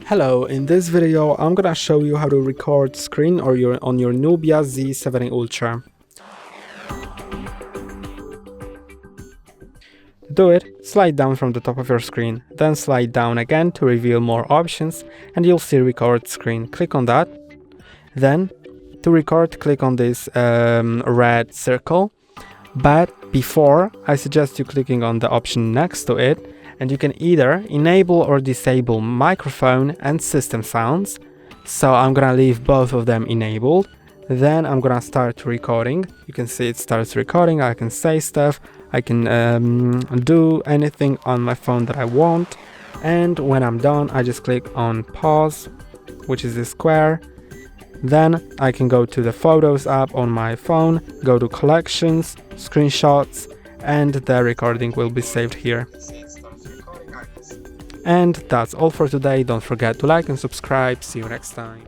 Hello, in this video I'm gonna show you how to record screen on your NUBIA Z70 Ultra. To do it, slide down from the top of your screen, then slide down again to reveal more options and you'll see record screen. Click on that. Then to record, click on this red circle, but before I suggest you clicking on the option next to it, and you can either enable or disable microphone and system sounds. So I'm gonna leave both of them enabled. Then I'm gonna start recording. You can see it starts recording. I can say stuff. I can do anything on my phone that I want. And when I'm done, I just click on pause, which is the square. Then I can go to the Photos app on my phone, go to Collections, Screenshots, and the recording will be saved here. And that's all for today. Don't forget to like and subscribe. See you next time.